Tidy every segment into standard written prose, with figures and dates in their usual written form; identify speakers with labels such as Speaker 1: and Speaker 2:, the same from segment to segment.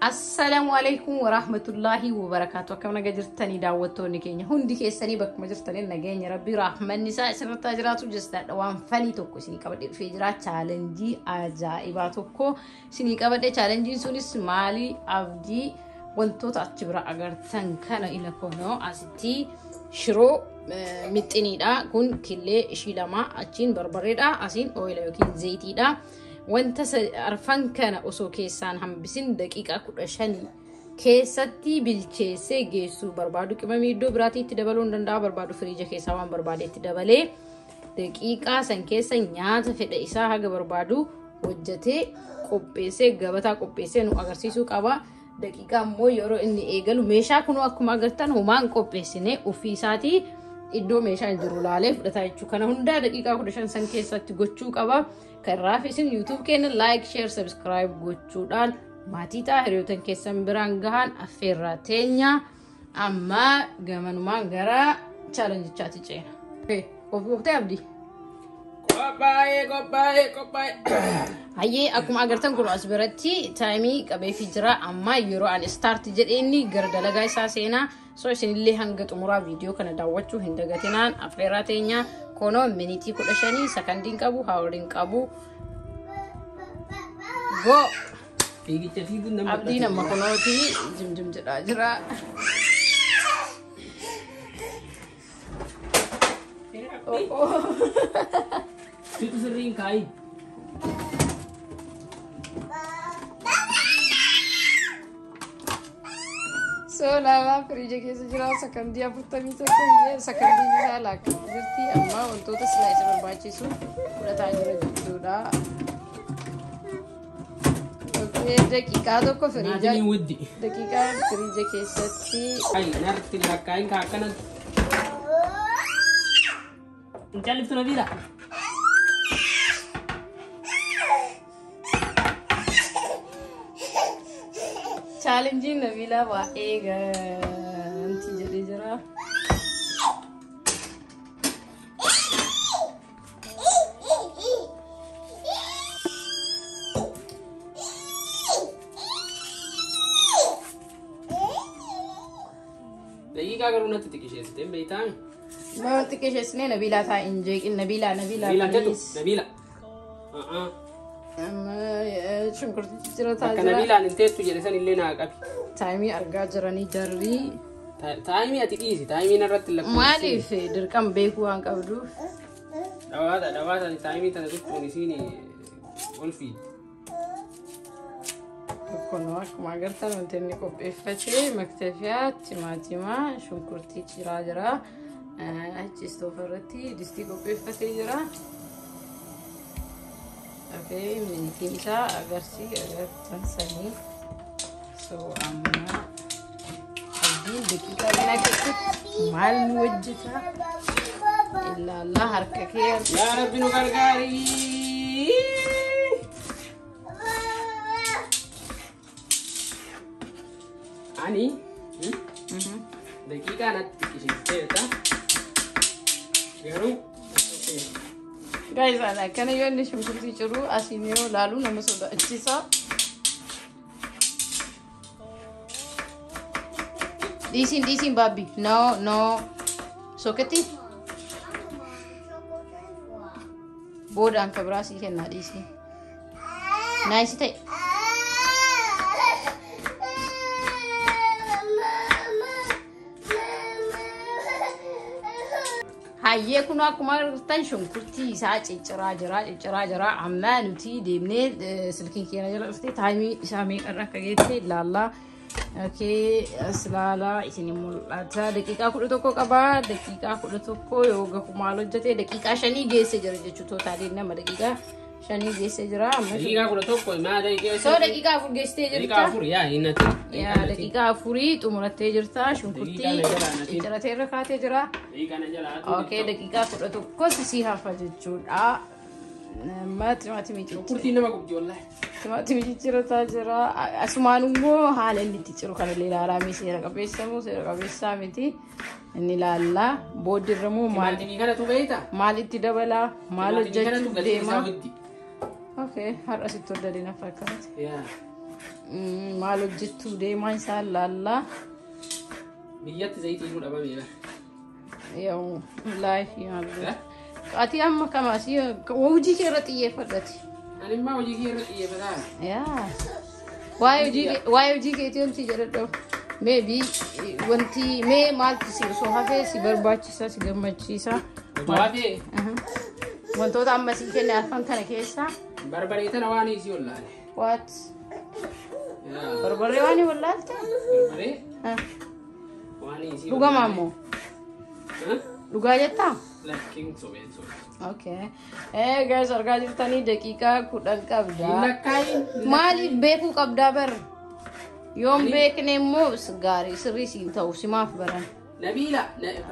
Speaker 1: Assalamu alaikum warahmatullahi wabarakatuh. Akkam naga jirtanii daawwattoonni keenya hundi keessanii bakkuma jirtanii nageenya rabbi rahmanni isaa isinirraa jiraatu jechuudha. Waan fanii tokko isinii qabadhee dhufee jira. Chaalenjii ajaa'ibaa tokko isinii qabadhee. Chaalenjiin sunis maali? Abdii wantoota achi bira agartan kana ila kono asitti shiroo mixiniidha. Kun killee ishii lama, achiin barbareedha, asiin ooyila yookiin zayitiidha. wanta arfan kana osoo keessaan hambisin daqiiqaa 15 keessatti bilcheessee geessu barbaadu. Qimamii iddoo biraatti itti dabaluu hin danda'a. Barbaadu firiija keessaa waan barbaade itti dabalee daqiiqaa san keessa nyaata fedha isaa haga barbaadu hojjetee qopheessee gabataa qopheessee nu agarsiisuu qaba. Daqiiqaa immoo yeroo inni eegalu meeshaa kunoo akkuma agartan homaan qopheessine ofii isaatii iddoo meeshaan jiru laalee fudhataa jechuu kana hundaa daqiiqaa 15 san keessatti gochuu qaba. Kanaaf isin YouTube keenya like, share, subscribe gochuudhaan maatii ta'a hiriyoottan keessan biraan gahan affeerraa teenya. Amma gamanumaan gara chaalenjichaatti ceena. Qophooftee Abdii? Qophaa'ee. Hayyee akkuma agartan kun as biratti taayimii qabeefii jira. Amma yeroo ani start jedheenni gara dalagaa isaa seenaa. So isinillee hanga xumuraa viidiyoo kana daawwachuu hin dagatinaan affeerraa teenya. Kono minitii 15 sekondiin qabu haawuriin qabu. Go!
Speaker 2: Fiigicha fiiguun nama
Speaker 1: Abdii nama kunooti jimjim jedhaa jira.
Speaker 2: Fiigu sirriin kaayi.
Speaker 1: So lama firiija keessa jira sekondii 41 sekondii ilaalaa jirti. Amma wantoota silaa isa barbaachisu fudhataa jira jechuudha. Daqiiqaa tokko firiija keessatti
Speaker 2: narratti lakkaayin kaakkanan hin calliftu Nabiila.
Speaker 1: chaalenjiin Nabiilaa baay'ee gaanti jedhee jira.
Speaker 2: Daqiiqaa garuu natti xiqqisheessite hin beektaami?
Speaker 1: Nama xiqqisheessine Nabiilaa ta'a hin jeeqin. Nabiilaa
Speaker 2: Nabiila.
Speaker 1: Shunkurtichi jira ta'a
Speaker 2: Akka Nabiilaan hin teessu jedhe san illee naa qabi.
Speaker 1: Taayimii argaa jiranii jarri.
Speaker 2: Taayimii ati dhiisi. Taayimiin irratti lakkoofsi.
Speaker 1: Maaliif dirqama beekuu waan qabduuf?
Speaker 2: Dhawaata taayimii tana tuttuun isiin olfii.
Speaker 1: Kun akkuma agartan wanti inni qopheeffatee maktafiyaa, timaatimaa, shunkurtii ciraa jira. Achi istoofa irratti distii qopheeffatee jira. Okay, minitiin isaa agartan sanii. So amma Abdiin daqiiqaa kanaa keessatti maal nu hojjeta? Ilaallaa harka kee harka.
Speaker 2: Yaa Rabbi nu gargaari. Ani daqiiqaa natti xiqqisheessiteerta. Garuu
Speaker 1: Guys, kana yoo inni shunkurtii ciru asiin yoo laalu nama sodaachisa. Dhiisiin baabbi. No. Soketti. Boodaan ka biraa sii kennaa dhiisiin. Naayisi ta'e. Hayyee kun akkuma argitan shunkurtii isaa cicciraa jira. Amma nuti deemnee silkiin keenya jala dhuftee taayimii isaa meeqarra akka geesse ilaallaa. Okay, aslaalaa isin mul'ata. Daqiiqaa 11 qaba. Daqiiqaa 11 yoo gahu maal hojjete daqiiqaa 5 geesse jira jechuudha. Tootaalii nama daqiiqaa 5 geesse jira.
Speaker 2: daqiiqaa 11 maa daqiiqaa
Speaker 1: So daqiiqaa 4 geessitee jirta.
Speaker 2: daqiiqaa 4 yaa hinnati.
Speaker 1: Yaa daqiiqaa 4 xumurattee jirta. Shunkurtii cicciratee irra kaatee jira.
Speaker 2: Daqiiqaa na jalaa.
Speaker 1: Okay, daqiiqaa 11 sisii hafa jechuudha. timaatimii ciccirra.
Speaker 2: Kurtiin nama gubdi wallahi.
Speaker 1: Timaatimii ciccirrataa jira. Asumaan immoo haala inni itti ciru kana ilaalaa seera qabeessa moo seera qabeessaa miti. Inni ilaallaa booddirra moo maal?
Speaker 2: Timaatimii kanatu beeyta?
Speaker 1: Maal itti dabalaa? Maal hojjechuuf deema?
Speaker 2: Okay,
Speaker 1: har'a sitti hodda deena fakkaate.
Speaker 2: Yeah.
Speaker 1: Maal hojjechuuf deemaa isaa ilaallaa.
Speaker 2: Biyyatti zayitii nu dhabame.
Speaker 1: Yoo laayifii maal? Ati amma kamaasi hojii kee irratti xiyyeeffadhati.
Speaker 2: Ani immoo hojii kee irratti xiyyeeffadhaa.
Speaker 1: Yaa. Waa'ee hojii keetii wanti jedhadhu. Maybe wanti mee maaltu si osoo hafee si barbaachisa si gammachiisa.
Speaker 2: Waafee.
Speaker 1: Wantoota amma si kenne afaan kana keessa.
Speaker 2: Barbaree tana waan isii wallaale.
Speaker 1: What? Barbaree waan wallaalte?
Speaker 2: Barbaree. Waan isii.
Speaker 1: Dhugamaa moo? Dhugaa jettaa?
Speaker 2: Lakkiin sobeen.
Speaker 1: Okay. Guys, argaa jirtanii daqiiqaa 10 qabda.
Speaker 2: Lakkaa'in.
Speaker 1: Maaliif beekuu qabdaa bar? Yoom beekne immoo gaarii sirrii siin ta'u simaaf baran.
Speaker 2: Nabiila.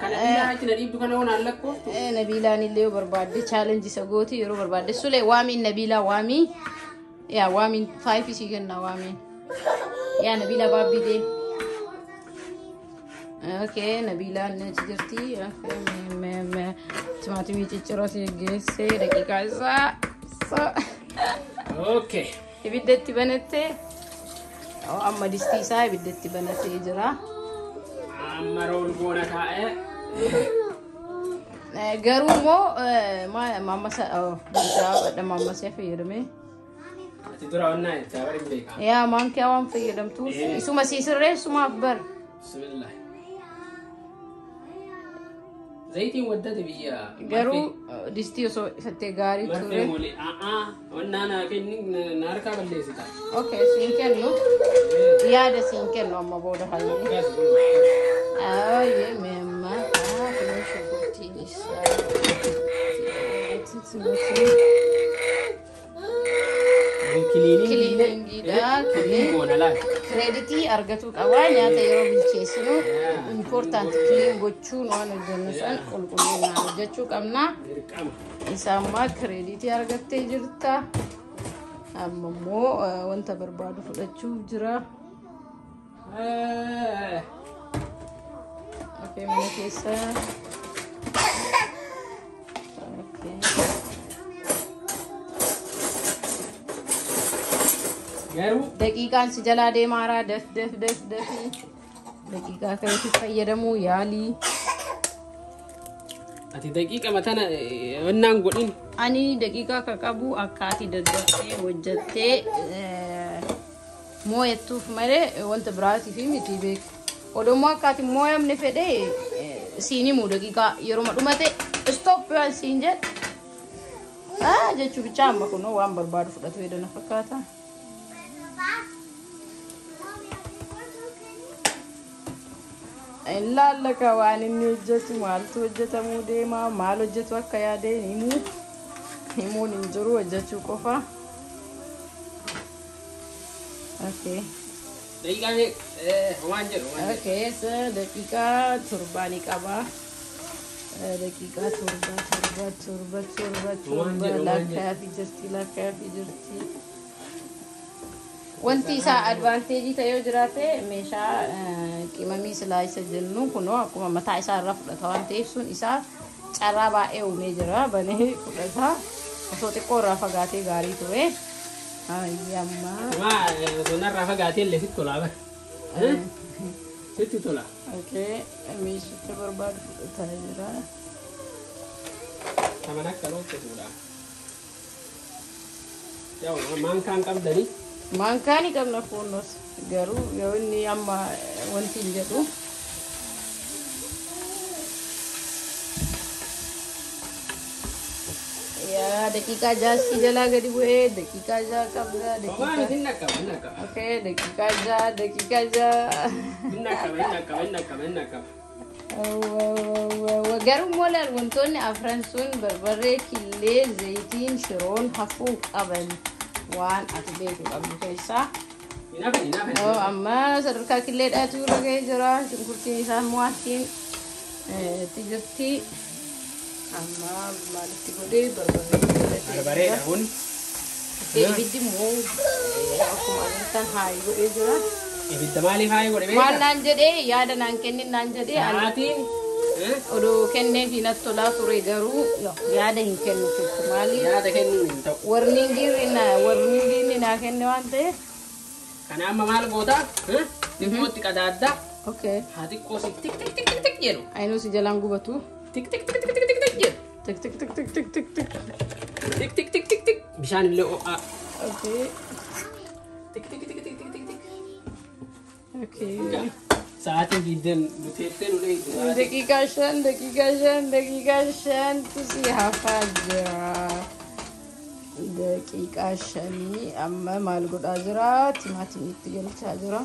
Speaker 2: Kan Nabiilaa achi na dhiibdu kana waan lakkooftu.
Speaker 1: Nabiilaan illee barbaadde challenge isa gooti yeroo barbaadde sulee waamiin Nabiilaa waamii. Yaa waamiin 5 isii kenna waamiin. Yaa Nabiilaa baabbidee. Okay, Nabiilaan achi jirti. Timaatimii ciccirra si geesse daqiiqaa isaa.
Speaker 2: Okay.
Speaker 1: Ibiddatti banattee. Amma distii isaa ibiddatti banatee jira.
Speaker 2: Amma rool goona taa'ee.
Speaker 1: Garuu immoo mamma isaa fayyadamee.
Speaker 2: Ati dura wannaa itti bari beekaa.
Speaker 1: Yaa maankiyaa waan fayyadamtuuf isuma siisirreessumaaf bar.
Speaker 2: Bismillah. Zayitiin waddate biyya.
Speaker 1: Garuu distii osoo ifattee gaarii ture.
Speaker 2: Marfee moolee. Wannaa naa kenni na harkaa balleessita.
Speaker 1: Okay, siin kennu. Yaada siin kennu amma booda hallee. Ayyee meemma. Kun shugurtiin isaa. Kiliiniingiidha. Kireeditii argatuu qabaa nyaata yeroo bilcheessinu impoortaanti kiliin gochuun waan hojjennu san qulqullinaan hojjechuu qabna. Isa ammaa kireeditii argattee jirta. Amma immoo wanta barbaadu fudhachuuf jira. Okay, mana keessa. Daqiiqaan si jalaa deemaaraa daf. Daqiiqaa kanatti fayyadamuu yaalii.
Speaker 2: Ati daqiiqa matana wannaan godhin.
Speaker 1: Ani daqiiqaa kan qabu akka ati daddaftee hojjattee mooyattuuf malee wanta biraatiif miti beeku. Odommoo akka ati mooyamne fedhee siin himu daqiiqaa yeroo dhumate stop waan siin jedhe. Jechuu bichaa amma kunoo waan barbaadu fudhatu hedana fakkaata. Ilaallaka waan inni hojjetu maaltu hojjetamuu deema maal hojjetu akka yaadee himuun hin jiru hojjechuu qofa. Okay.
Speaker 2: Daqiiqaa waan jedhu.
Speaker 1: Okay, daqiiqaa 7 ni qaba. Daqiiqaa 7 lakkaa'aa jirti. Wanti isaa advaanteejii ta'ee jiraate meeshaa qimamii silaa isa jennu kunoo akkuma mataa isaa irraa fudhata waan ta'eef sun isaa carraa baay'ee uumee jira banee fudhata osoo xiqqoo irraa fagaatee gaarii ture.
Speaker 2: Osoo narraa fagaatee illee sitti tolaa bara. Sitti tola.
Speaker 1: Okay, meeshicha barbaadu fudhataa jira.
Speaker 2: Taman akka looffisuudha. Maankaan qabdanii.
Speaker 1: Maankaani qabna foonnos garuu yoo inni amma wanti hin jedhu. Yaa daqiiqaa 6 jalaa gadi bu'ee daqiiqaa 6 qabda. Okay, daqiiqaa 6. Garuu moolaan wantoonni afran sun barbarree killee zayitiin shiroon hafuu qaban. Waan ati beeku qabdu keessaa. Amma sadarkaa killeedhaatu irra gahee jira. Shunkurtiin isaa mo'atiin itti jirti. Amma maalitti godhee barbarree
Speaker 2: Barbareedha kun.
Speaker 1: Ibiddi immoo akkuma agartan haayii godhee jira.
Speaker 2: Ibidda maaliif haayii godhe beektaa?
Speaker 1: Waan naan jedhee yaada naan kennin naan jedhee
Speaker 2: Sa'aatiin
Speaker 1: odoo kennee fi natti tolaa ture garuu yaada hin kennu jechuudha. Maaliif
Speaker 2: yaada kennuun hin ta'u.
Speaker 1: warniingiin naa kenne waan ta'eef.
Speaker 2: Kana amma maal gootaa? Xiqqootti qadaaddaa.
Speaker 1: Okay.
Speaker 2: Haa xiqqoo si tik tik tik tik tik jedhu.
Speaker 1: Ainuu si jalaan gubatu.
Speaker 2: Tik tik tik tik tik tik tik jedhu.
Speaker 1: Tik tik tik tik tik tik tik.
Speaker 2: Tik tik tik tik tik. Bishaan illee ho'aa.
Speaker 1: Okay.
Speaker 2: Tik tik tik tik tik tik tik.
Speaker 1: Okay.
Speaker 2: Sa'aatiin diideen nuteettee nu dheeyitu.
Speaker 1: Daqiiqaa 5 tusi hafaa jira. Daqiiqaa 5 amma maal godhaa jira? Timaatimii itti galchaa jira.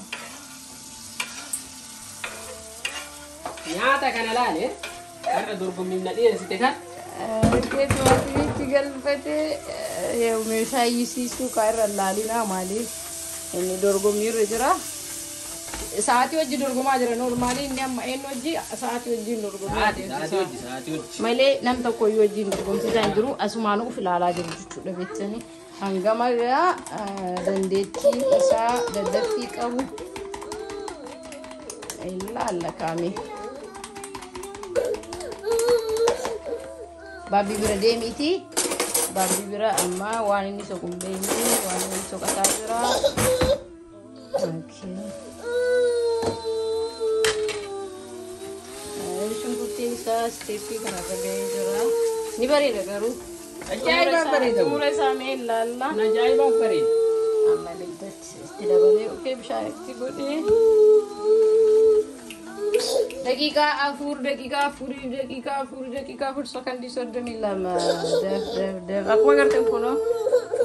Speaker 2: Nyaata kana laale har'a dorgommiin na dhiyeessite kan.
Speaker 1: Timaatimii itti galfatee meeshaa iyyisiisuu irra laalinaa maaliif inni dorgommiirra jira. Sa'aatii hojii dorgomaa jira normaalii inni amma eenyu hojii sa'aatii hojii dorgomaa
Speaker 2: Sa'aatii hojii.
Speaker 1: malee nam tokko iyyuu hojii dorgomsiisaa hin jiru asumaan uf ilaalaa jiru jechuudha beektanii hangama dandeettii isaa daddaffii qabu ilaalla kaame. Baabbii bira deemiiti. Baabbii bira amma waan inni soquun beekni waan inni soqataa jira. Okay. Shunkurtiin isaa steeppii kanarra gahee jira. Ni bareeda garuu.
Speaker 2: Ajaa'iba bareeda.
Speaker 1: Suura isaa mee ilaalla.
Speaker 2: Kun ajaa'iba bareeda.
Speaker 1: Amma leettatti itti dabalee okee bishaan itti godhee. Daqiiqaa 4 sekondii 32. Akkuma agartan kunoo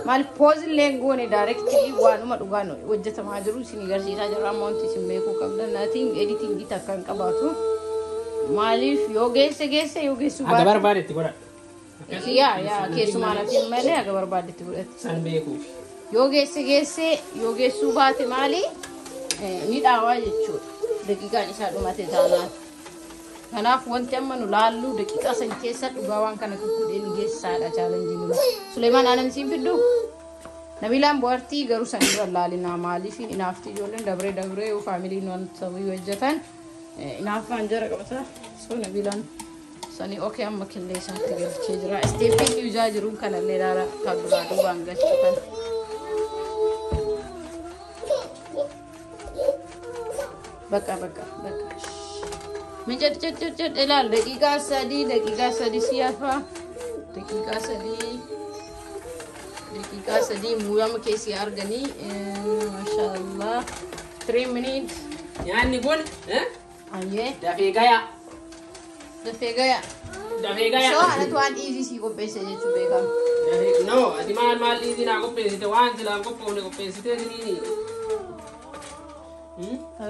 Speaker 1: maal poozillee goone daayirektii waanuma dhugaan hojjetamaa jiru isin agarsiisaa jira amma wanti isin beekuu qabdan naatiin editingii takka hin qabaatu. Maaliif yoo geessuu baate.
Speaker 2: Aga barbaadetti godhadha.
Speaker 1: Yaa keessumaan atiin malee aga barbaadetti godhatti.
Speaker 2: San beekuuf.
Speaker 1: Yoo geessuu baate maali ni dhaawaa jechuudha. Daqiiqaan isaa dhumate taanaan. Kanaaf wanti amma nu laallu daqiiqaa san keessa dhugaa waan kana kukkudhee ni geessaadha chaalenjiin numa. Suleemaan aanan siin fiddu. Nabilaan bohaartii garuu san irra laalinaa maaliif inaafti ijoolleen dabree yoo faamiliin wanta hojjetan inaafaan jara qabata. So Nabilaan sanii okee amma killee isaatti galchee jira. Isteeppiin ijaa jiruun kanallee laala kan duraa duubaan galchatan. Bakka. Min ced ilaal daqiiqaa 3 siyafa. Daqiiqaa 3 muuyama keessi arganii maashaallah 3 minutes.
Speaker 2: Nyaanni kun
Speaker 1: Ayyee.
Speaker 2: dafee gaya.
Speaker 1: So anatu waan dhiisii sii qopheesse jechuu beekama.
Speaker 2: No, ati maal dhiisii naa qopheessite waan silaan qophoofne qopheessitee siniini.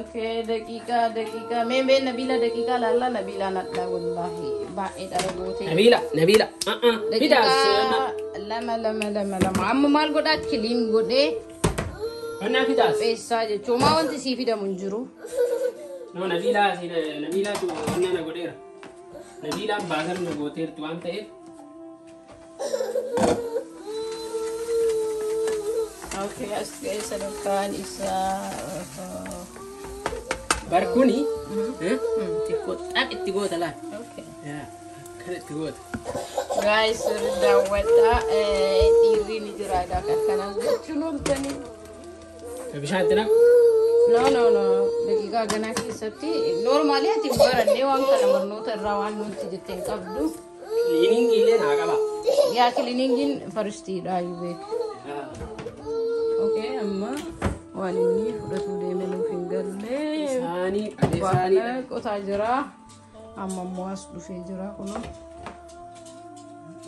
Speaker 1: Okay, daqiiqaa. Mee Nabiila daqiiqaa laalla Nabiila nadha wallahi baay'ee dhala goote.
Speaker 2: Nabiila.
Speaker 1: Daqiiqaa lama. Amma maal godhaa kiliin godhee.
Speaker 2: Qonnaa fidaas.
Speaker 1: Qopheessaa jechuun maa wanti sii fidamu hin jiru.
Speaker 2: No, Nabiilaa tu qonnaa na godheera. Nabiilaan baasar na gooteertu waan ta'eef.
Speaker 1: Okay, as keessa sadarkaan isaa.
Speaker 2: Barkuni. Xiqqoodhaan itti goota laal.
Speaker 1: Okay.
Speaker 2: Kan itti goota.
Speaker 1: Guys, daawwadhaa dhiirri ni jira kanaan jechuun oltanii.
Speaker 2: Bishaan itti naqu.
Speaker 1: No. Daqiiqaa ganaa keessatti normaalii ati barannee waan kana barnoota irraa waan nuti jetteen qabdu.
Speaker 2: Kiliiniingii illee naa qaba.
Speaker 1: Yaa kiliiniingiin faristiidha beeku. Okay, amma waan inni fudhatu deemee nuuf hin galle. Isaanii qotaa jira. Amma immoo as dhufee jira kunoo.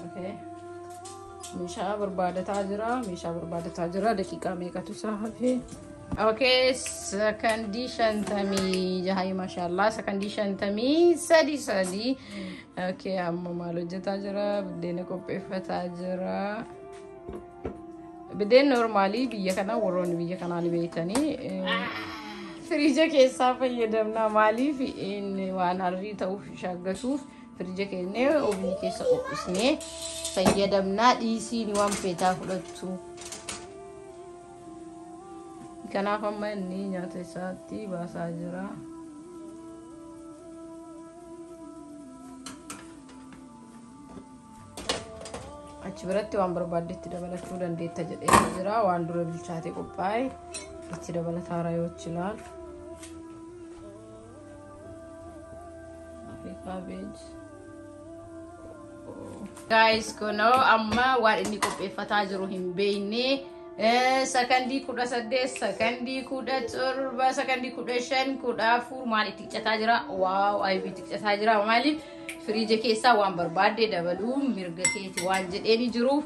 Speaker 1: Okay. Meeshaa barbaadataa jira. Daqiiqaa meeqatu isaa hafee? Okay, sekondii 56 maashaallah. Sekondii 53. Okay, amma maal hojjetaa jira? Buddeena qopheeffataa jira. Biddeen normaalii biyya kanaa warroonni biyya kanaa ni beektanii firiija keessaa fayyadamna maaliif inni waan harrii ta'uuf shaggatuuf firije keenya oofni keessa qophisnee fayyadamnaa dhiisiin waan feetaa fudhattu. Kanaaf amma inni nyaata isaatti baasaa jira. Achi biratti waan barbaaddetti dabalachuu dandeetta jedhee jira. Waan dura bilchaatee qophaa'e itti dabalataa yoo ilaal. Cabbage. Guys, kono amma waan inni qopheeffataa jiru hin beekne. Sakandii 18, sakandii 17, sakandii 15, 14 maal itti qiccataa jira. Waaw, aybii itti qiccataa jira. Maaliif firiije keessaa waan barbaadde dabaluu mirga keeti waan jedheeni jiruuf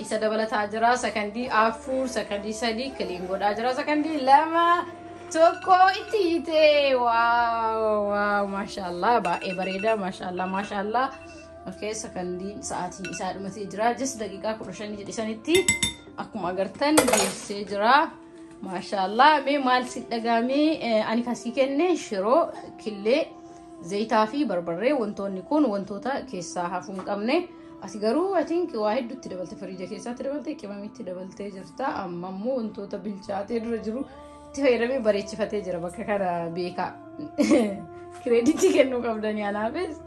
Speaker 1: isa dabalataa jira. Sakandii 4, sakandii 3 kiliin godhaa jira. Sakandii 2 Toko itite. Wow, mashallah, baay'ee bareeda, mashallah. Okay, sakandii sa'aatii isaa dhumatee jira. Just daqiiqaa 15 jedhisanitti akkuma agartan geessee jira. Mashallah, mee maal si dhagaamee ani kasii kenne shiroo, killee, zayitaa fi barbarree wantoonni kun wantoota keessaa hafuu hin qabne. Ati garuu I think waa hedduutti dabalte firiija keessatti dabalte qimamitti dabaltee jirta. Amma immoo wantoota bilchaatee dura jiru itti fayyadamee bareechifatee jira bakka kana beekaa. Kireeditii kennuu qabdanii anaafis.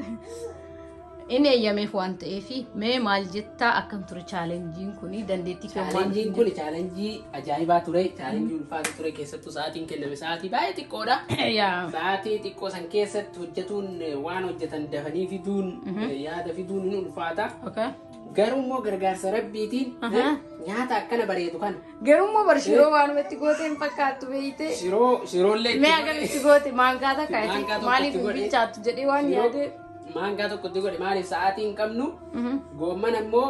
Speaker 1: Inni eeyyameef waan ta'eef mee maal jettaa akkam ture chaalenjiin kuni dandeettii kennuu.
Speaker 2: Chaalenjiin kun chaalenjii ajaa'ibaa ture. Chaalenjii ulfaataa ture keessattuu sa'aatiin kenname sa'aatii baay'ee xiqqoodha. Sa'aatii xiqqoo san keessatti hojjetuun waan hojjetan dafanii fiduun yaada fiduun hin ulfaata. Garuu immoo gargaarsa rabbiitiin nyaata akkana bareedu kana. Garuu
Speaker 1: immoo barshiroo waanumatti gooteen fakkaattu beeyte.
Speaker 2: Shiroollee
Speaker 1: mee akkamitti goote maangaata kaayati maaliif bilchaattu jedhee waan yaade.
Speaker 2: Maangaa tokkotti godhe maaliif sa'aatii hin qabnu goomman ammoo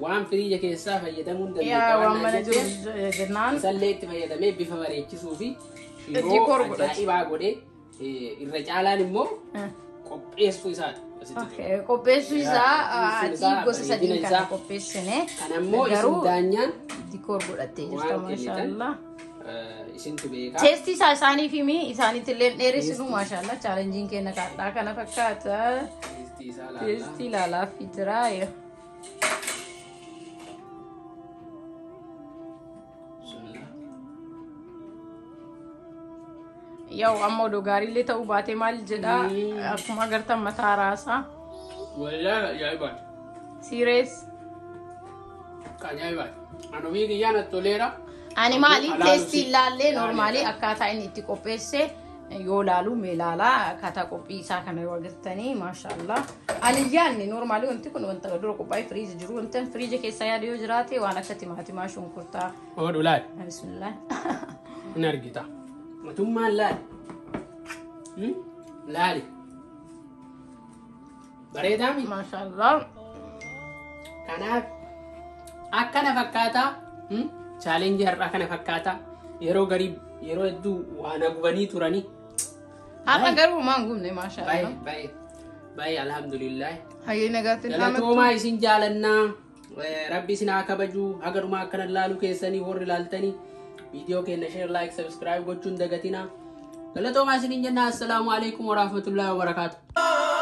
Speaker 2: waan firiija keessaa fayyadamuun dandeetta
Speaker 1: waan mana jiru jennaan
Speaker 2: isallee itti fayyadamee bifa bareechisuu fi shiroo ajaa'ibaa godhe irra caalaan immoo qopheessuu isaati.
Speaker 1: Qopheessuu isaa ati gosa sadii kan qopheessine
Speaker 2: kan ammoo isin daanyaan
Speaker 1: dikoor godhattee jirta mashallah.
Speaker 2: Isintu beekaa.
Speaker 1: Teesti isaanii fi isaaniitti illee dheeressinu mashallah chaalenjiin keenya kaadhaa kana fakkaata. Teesti ilaalaa fi jira. Yoo amma odoo gaariillee ta'uu baatee maal jedhaa akkuma agartan mataa raasaa.
Speaker 2: Wallaahi ajaa'ibaadha.
Speaker 1: Serious.
Speaker 2: Ajaa'ibaadha. Anumii kiyyaan toleera.
Speaker 1: Ani maali teesti ilaallee normaalii akkaataa inni itti qopheesse yoo laalu mee laalaa akkaataa qophii isaa kana yoo agartanii mashallah. Ani yaanni normaalii wanti kun wanta dura qophaa'ee firiija jiru wanta firiija keessa yaada yoo jiraate waan akka timaatimaa shunkurtaa.
Speaker 2: Oodhu laali.
Speaker 1: Bismillah.
Speaker 2: Hin argita. Matummaan laali. Laali. Bareedaa mi?
Speaker 1: Mashallah.
Speaker 2: Kanaaf akkana fakkaataa. Challenge har'a kana fakkaata yeroo garii yeroo hedduu waan gubanii turanii
Speaker 1: har'a garuu maan gubne mashallah
Speaker 2: baay'ee alhamdulillah
Speaker 1: hayyee nagaatti
Speaker 2: galatoomaa isin jaalannaa rabbi isin haa kabaju hagarumaa akkana laaluu keessanii warri laaltanii viidiyoo keenya share like subscribe gochuun dagatina galatoomaa isin jenna assalamu alaikum wa rahmatullahi wa barakatuh.